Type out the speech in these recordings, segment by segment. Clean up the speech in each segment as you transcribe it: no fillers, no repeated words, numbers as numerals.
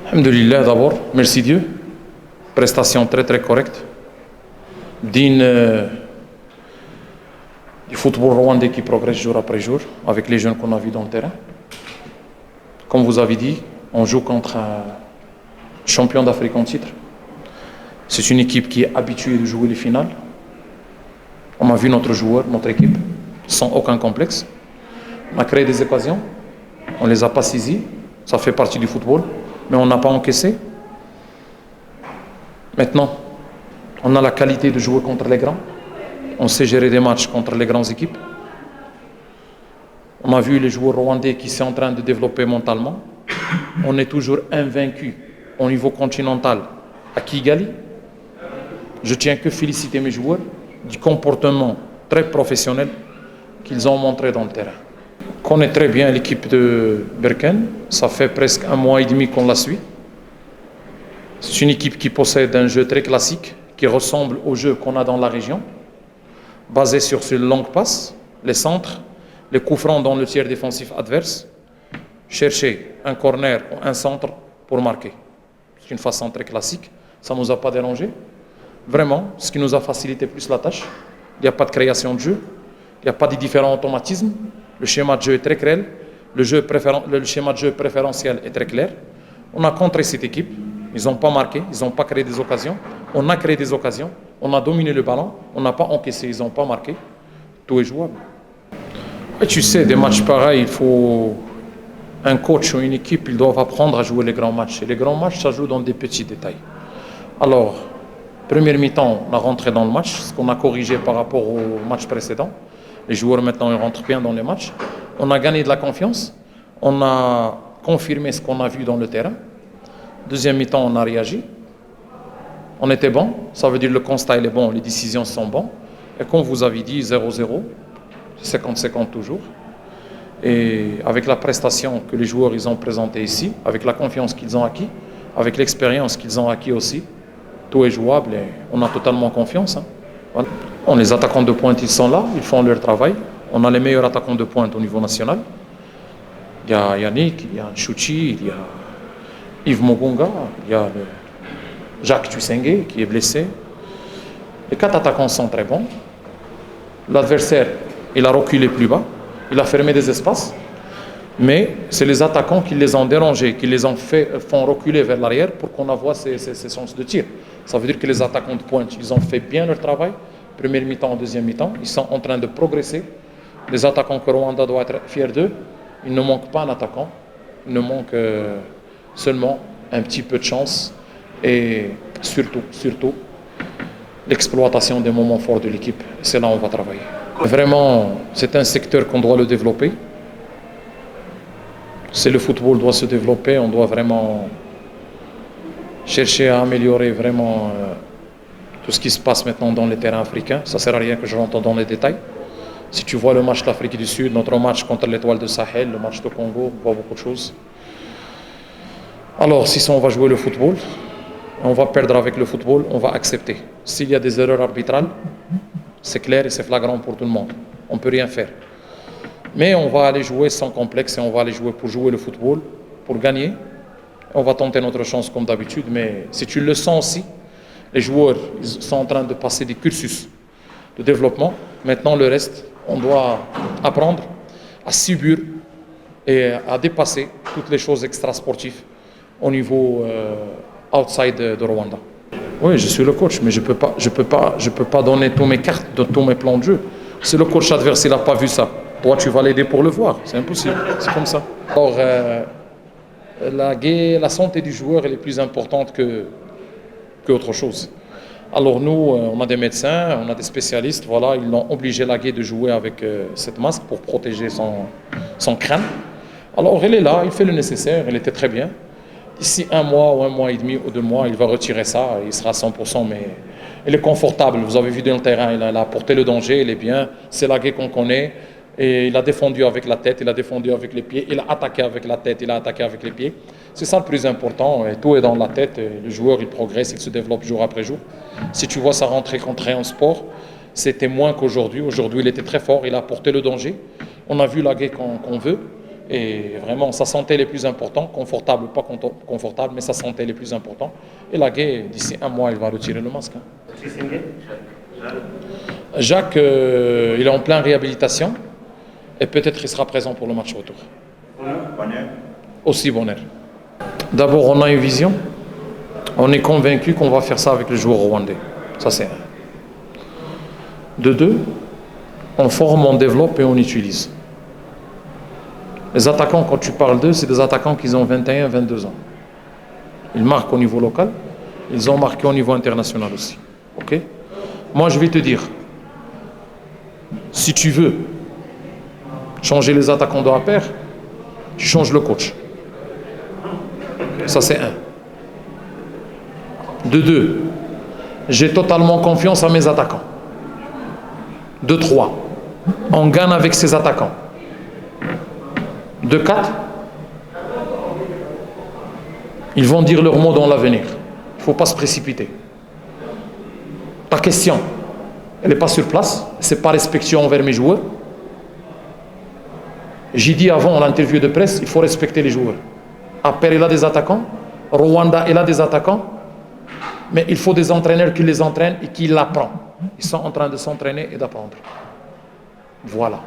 Alhamdulillah d'abord, merci Dieu. Prestation très très correcte. Digne du football rwandais qui progresse jour après jour avec les jeunes qu'on a vus dans le terrain. Comme vous avez dit, on joue contre un champion d'Afrique en titre. C'est une équipe qui est habituée de jouer les finales. On a vu notre joueur, notre équipe, sans aucun complexe. On a créé des occasions, on ne les a pas saisies, ça fait partie du football, mais on n'a pas encaissé. Maintenant, on a la qualité de jouer contre les grands. On sait gérer des matchs contre les grandes équipes. On a vu les joueurs rwandais qui sont en train de développer mentalement. On est toujours invaincu au niveau continental à Kigali. Je tiens que féliciter mes joueurs du comportement très professionnel qu'ils ont montré dans le terrain. On connaît très bien l'équipe de Berken. Ça fait presque 1 mois et demi qu'on la suit. C'est une équipe qui possède un jeu très classique qui ressemble au jeu qu'on a dans la région, basé sur ces longues passes, les centres, les coups francs dans le tiers défensif adverse, chercher un corner ou un centre pour marquer. C'est une façon très classique, ça ne nous a pas dérangé. Vraiment, ce qui nous a facilité plus la tâche. Il n'y a pas de création de jeu, il n'y a pas de différents automatismes, le schéma de jeu est très clair, le schéma de jeu préférentiel est très clair. On a contré cette équipe, ils n'ont pas marqué, ils n'ont pas créé des occasions, on a créé des occasions, on a dominé le ballon, on n'a pas encaissé, ils n'ont pas marqué, tout est jouable. Et tu sais, des matchs pareils, il faut un coach ou une équipe, ils doivent apprendre à jouer les grands matchs. Et les grands matchs, ça joue dans des petits détails. Alors, première mi-temps, on a rentré dans le match, ce qu'on a corrigé par rapport au match précédent. Les joueurs maintenant, ils rentrent bien dans les matchs. On a gagné de la confiance, on a confirmé ce qu'on a vu dans le terrain. Deuxième mi-temps, on a réagi. On était bon, ça veut dire le constat il est bon, les décisions sont bonnes. Et comme vous avez dit, 0-0, 50-50 toujours. Et avec la prestation que les joueurs ils ont présentée ici, avec la confiance qu'ils ont acquis, avec l'expérience qu'ils ont acquis aussi, tout est jouable et on a totalement confiance. Voilà. Les attaquants de pointe, ils sont là, ils font leur travail. On a les meilleurs attaquants de pointe au niveau national. Il y a Yannick, il y a Nchouchi, il y a Yves Mogunga, il y a Jacques Tusengue qui est blessé. Les 4 attaquants sont très bons. L'adversaire, il a reculé plus bas, il a fermé des espaces, mais c'est les attaquants qui les ont dérangés, qui les font reculer vers l'arrière pour qu'on avoie ces chances de tir. Ça veut dire que les attaquants de pointe, ils ont fait bien leur travail, première mi-temps, deuxième mi-temps, ils sont en train de progresser. Les attaquants que Rwanda doit être fier d'eux, il ne manque pas un attaquant, il ne manque seulement un petit peu de chance et surtout l'exploitation des moments forts de l'équipe. C'est là où on va travailler. Vraiment, c'est un secteur qu'on doit le développer. Si le football doit se développer, on doit vraiment chercher à améliorer vraiment tout ce qui se passe maintenant dans les terrains africains. Ça ne sert à rien que je rentre dans les détails. Si tu vois le match de l'Afrique du Sud, notre match contre l'Étoile de Sahel, le match de Congo, on voit beaucoup de choses. Alors, si on va jouer le football, on va perdre avec le football, on va accepter. S'il y a des erreurs arbitrales, c'est clair et c'est flagrant pour tout le monde. On ne peut rien faire. Mais on va aller jouer sans complexe et on va aller jouer pour jouer le football, pour gagner. On va tenter notre chance comme d'habitude, mais si tu le sens aussi, les joueurs ils sont en train de passer des cursus de développement. Maintenant, le reste, on doit apprendre à subir et à dépasser toutes les choses extrasportives au niveau outside de Rwanda. Oui, je suis le coach, mais je peux pas donner toutes mes cartes, tous mes plans de jeu. Si le coach adverse, il n'a pas vu ça, toi, tu vas l'aider pour le voir. C'est impossible, c'est comme ça. Alors, la santé du joueur, elle est plus importante qu'autre chose. Alors nous, on a des médecins, on a des spécialistes, voilà, ils l'ont obligé la de jouer avec cette masque pour protéger son crâne. Alors, elle est là, il fait le nécessaire, elle était très bien. D'ici 1 mois ou 1 mois et demi ou 2 mois, il va retirer ça, il sera à 100%, mais il est confortable. Vous avez vu dans le terrain, il a porté le danger, il est bien. C'est la qu'on connaît. Et il a défendu avec la tête, il a défendu avec les pieds, il a attaqué avec la tête, il a attaqué avec les pieds. C'est ça le plus important, et tout est dans la tête. Et le joueur, il progresse, il se développe jour après jour. Si tu vois sa rentrée en sport, c'était moins qu'aujourd'hui. Aujourd'hui, il était très fort, il a porté le danger. On a vu la qu'on veut. Et vraiment, sa santé est le plus important, confortable, pas confortable, mais sa santé est le plus important. Et la Gueye, d'ici un mois, il va retirer le masque. Jacques, il est en pleine réhabilitation et peut-être il sera présent pour le match retour. Aussi bonheur. D'abord, on a une vision. On est convaincu qu'on va faire ça avec le joueur rwandais. Ça, c'est un. De deux, on forme, on développe et on utilise. Les attaquants, quand tu parles d'eux, c'est des attaquants qui ont 21, 22 ans. Ils marquent au niveau local, ils ont marqué au niveau international aussi. Ok? Moi, je vais te dire, si tu veux changer les attaquants de la paire, tu changes le coach. Ça, c'est un. De deux, j'ai totalement confiance à mes attaquants. De trois, on gagne avec ces attaquants. De quatre, ils vont dire leur mot dans l'avenir. Il ne faut pas se précipiter. Ta question, elle n'est pas sur place, c'est pas respectueux envers mes joueurs. J'ai dit avant l'interview de presse, il faut respecter les joueurs. Appel, il a des attaquants, Rwanda, il a des attaquants, mais il faut des entraîneurs qui les entraînent et qui l'apprennent. Ils sont en train de s'entraîner et d'apprendre. Voilà.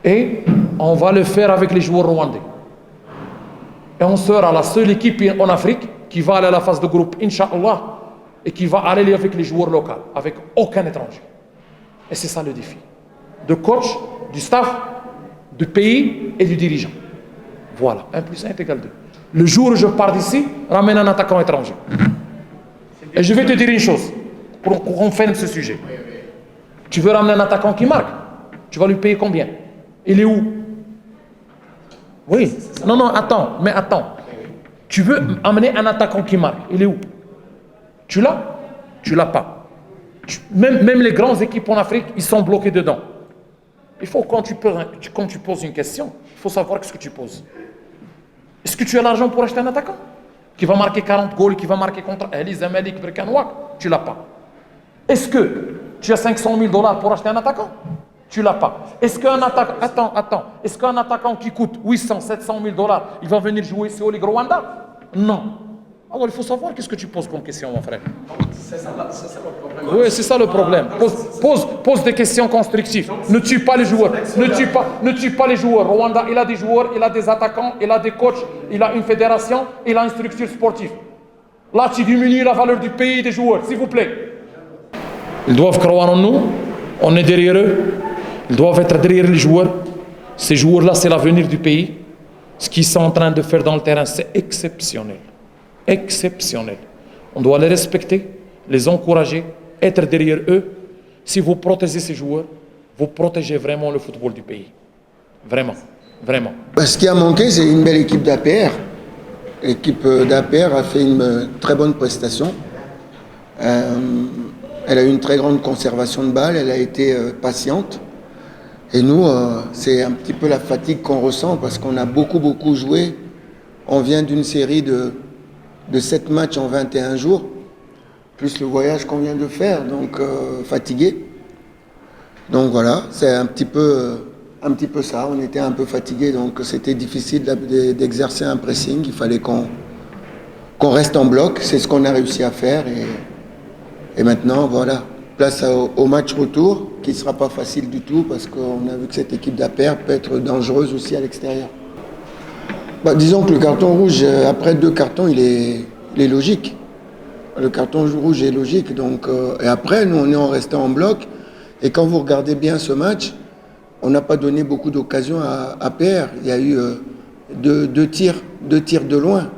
Et on va le faire avec les joueurs rwandais. Et on sera la seule équipe en Afrique qui va aller à la phase de groupe, Inch'Allah, et qui va aller avec les joueurs locaux, avec aucun étranger. Et c'est ça le défi. De coach, du staff, du pays et du dirigeant. Voilà. 1 plus 1 est égal 2. Le jour où je pars d'ici, ramène un attaquant étranger. Et je vais te dire une chose, pour qu'on ferme ce sujet. Tu veux ramener un attaquant qui marque, tu vas lui payer combien? Il est où? Oui. Non, attends. Tu veux amener un attaquant qui marque, il est où? Tu l'as? Tu l'as pas. Même les grandes équipes en Afrique, ils sont bloqués dedans. Il faut, quand tu poses une question, il faut savoir ce que tu poses. Est-ce que tu as l'argent pour acheter un attaquant qui va marquer 40 goals, qui va marquer contre Elise Amelik Berkanouak? Tu l'as pas. Est-ce que tu as 500 000 $ pour acheter un attaquant? Tu l'as pas. Est-ce qu'un attaquant, attends, est-ce qu'un attaquant qui coûte 800, 700 000 $, il va venir jouer ici au Ligue Rwanda? Non. Alors il faut savoir qu'est-ce que tu poses comme question, mon frère. C'est ça le problème. Oui, c'est ça le problème. Pose des questions constructives. Ne tue pas les joueurs. Ne tue pas les joueurs. Rwanda, il a des joueurs, il a des attaquants, il a des coachs, il a une fédération, il a une structure sportive. Là, tu diminues la valeur du pays et des joueurs, s'il vous plaît. Ils doivent croire en nous. On est derrière eux. Ils doivent être derrière les joueurs. Ces joueurs-là, c'est l'avenir du pays. Ce qu'ils sont en train de faire dans le terrain, c'est exceptionnel. Exceptionnel. On doit les respecter, les encourager, être derrière eux. Si vous protégez ces joueurs, vous protégez vraiment le football du pays. Vraiment, vraiment. Ce qui a manqué, c'est une belle équipe d'APR. L'équipe d'APR a fait une très bonne prestation. Elle a eu une très grande conservation de balles, elle a été patiente. Et nous, c'est un petit peu la fatigue qu'on ressent parce qu'on a beaucoup joué. On vient d'une série de 7 matchs en 21 jours, plus le voyage qu'on vient de faire, donc fatigué. Donc voilà, c'est un petit peu ça. On était un peu fatigué, donc c'était difficile d'exercer un pressing. Il fallait qu'on reste en bloc. C'est ce qu'on a réussi à faire. Et maintenant, voilà, place au match retour, qui ne sera pas facile du tout, parce qu'on a vu que cette équipe d'APR peut être dangereuse aussi à l'extérieur. Disons que le carton rouge, après 2 cartons, il est logique. Le carton rouge est logique. Donc, et après, nous, on est resté en bloc. Et quand vous regardez bien ce match, on n'a pas donné beaucoup d'occasions à APR. Il y a eu deux tirs de loin.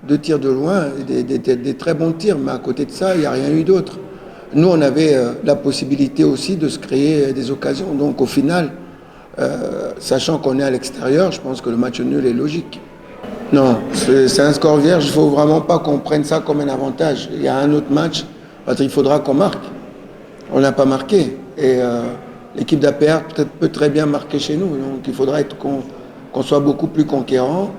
2 tirs de loin, des très bons tirs. Mais à côté de ça, il n'y a rien eu d'autre. Nous, on avait la possibilité aussi de se créer des occasions. Donc, au final, sachant qu'on est à l'extérieur, je pense que le match nul est logique. Non, c'est un score vierge. Il ne faut vraiment pas qu'on prenne ça comme un avantage. Il y a un autre match, il faudra qu'on marque. On n'a pas marqué. Et l'équipe d'APR peut très bien marquer chez nous. Donc, il faudra qu'on soit beaucoup plus conquérant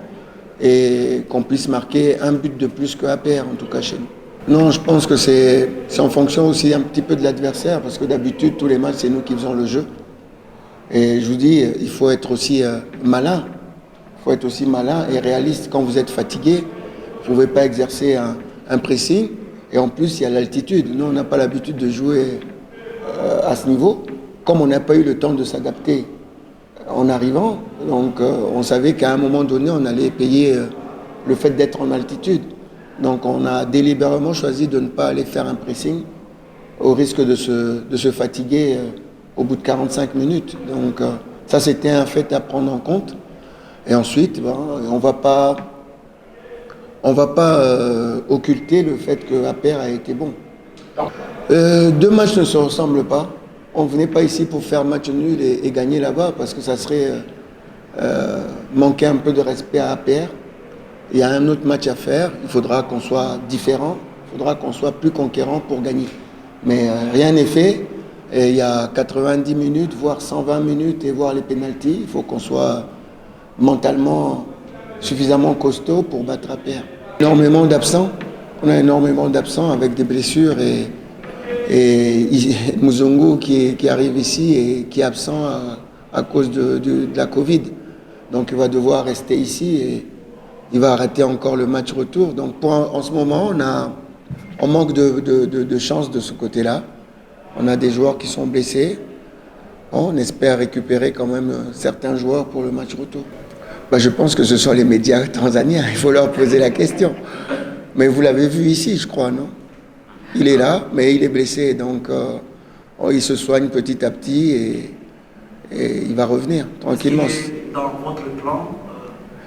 et qu'on puisse marquer un but de plus que APR, en tout cas chez nous. Non, je pense que c'est en fonction aussi un petit peu de l'adversaire, parce que d'habitude, tous les matchs, c'est nous qui faisons le jeu. Et je vous dis, il faut être aussi malin. faut être aussi malin et réaliste. Quand vous êtes fatigué, vous ne pouvez pas exercer un pressing. Et en plus, il y a l'altitude. Nous, on n'a pas l'habitude de jouer à ce niveau. Comme on n'a pas eu le temps de s'adapter en arrivant, donc on savait qu'à un moment donné, on allait payer le fait d'être en altitude. Donc on a délibérément choisi de ne pas aller faire un pressing au risque de se fatiguer au bout de 45 minutes. Donc ça, c'était un fait à prendre en compte. Et ensuite, on ne va pas occulter le fait que APR a été bon. Deux matchs ne se ressemblent pas. On ne venait pas ici pour faire match nul et gagner là-bas parce que ça serait manquer un peu de respect à APR. Il y a un autre match à faire. Il faudra qu'on soit différent. Il faudra qu'on soit plus conquérant pour gagner. Mais rien n'est fait. Et il y a 90 minutes, voire 120 minutes et voir les pénaltys. Il faut qu'on soit mentalement suffisamment costaud pour battre APR. Énormément d'absents. On a énormément d'absents avec des blessures et Muzungu qui arrive ici et qui est absent à cause de la Covid. Donc il va devoir rester ici et il va arrêter encore le match retour. Donc en ce moment, on manque de chance de ce côté-là. On a des joueurs qui sont blessés. On espère récupérer quand même certains joueurs pour le match retour. Je pense que ce sont les médias tanzaniens. Il faut leur poser la question. Mais vous l'avez vu ici, je crois, non? Il est là, mais il est blessé. Donc il se soigne petit à petit et il va revenir tranquillement. C'est dans votre plan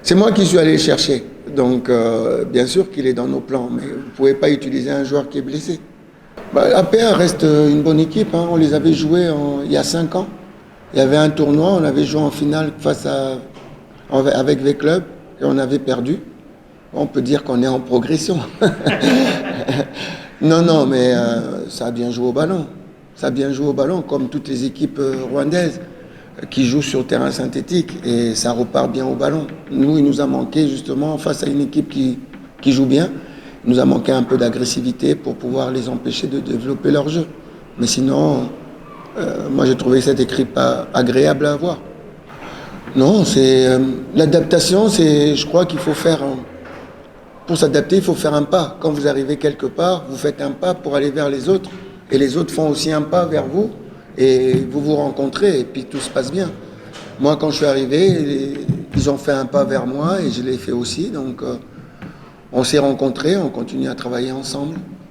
C'est moi qui suis allé le chercher. Donc bien sûr qu'il est dans nos plans, mais vous ne pouvez pas utiliser un joueur qui est blessé. APR reste une bonne équipe. On les avait joués il y a 5 ans. Il y avait un tournoi, on avait joué en finale avec V-Club et on avait perdu. On peut dire qu'on est en progression. Non, mais ça a bien joué au ballon. Ça a bien joué au ballon, comme toutes les équipes rwandaises qui jouent sur terrain synthétique. Et ça repart bien au ballon. Nous, il nous a manqué justement, face à une équipe qui joue bien, il nous a manqué un peu d'agressivité pour pouvoir les empêcher de développer leur jeu. Mais sinon, moi j'ai trouvé cette équipe agréable à voir. Non, c'est l'adaptation, je crois qu'il faut faire... Pour s'adapter, il faut faire un pas. Quand vous arrivez quelque part, vous faites un pas pour aller vers les autres. Et les autres font aussi un pas vers vous. Et vous vous rencontrez et puis tout se passe bien. Moi, quand je suis arrivé, ils ont fait un pas vers moi et je l'ai fait aussi. Donc, on s'est rencontrés, on continue à travailler ensemble.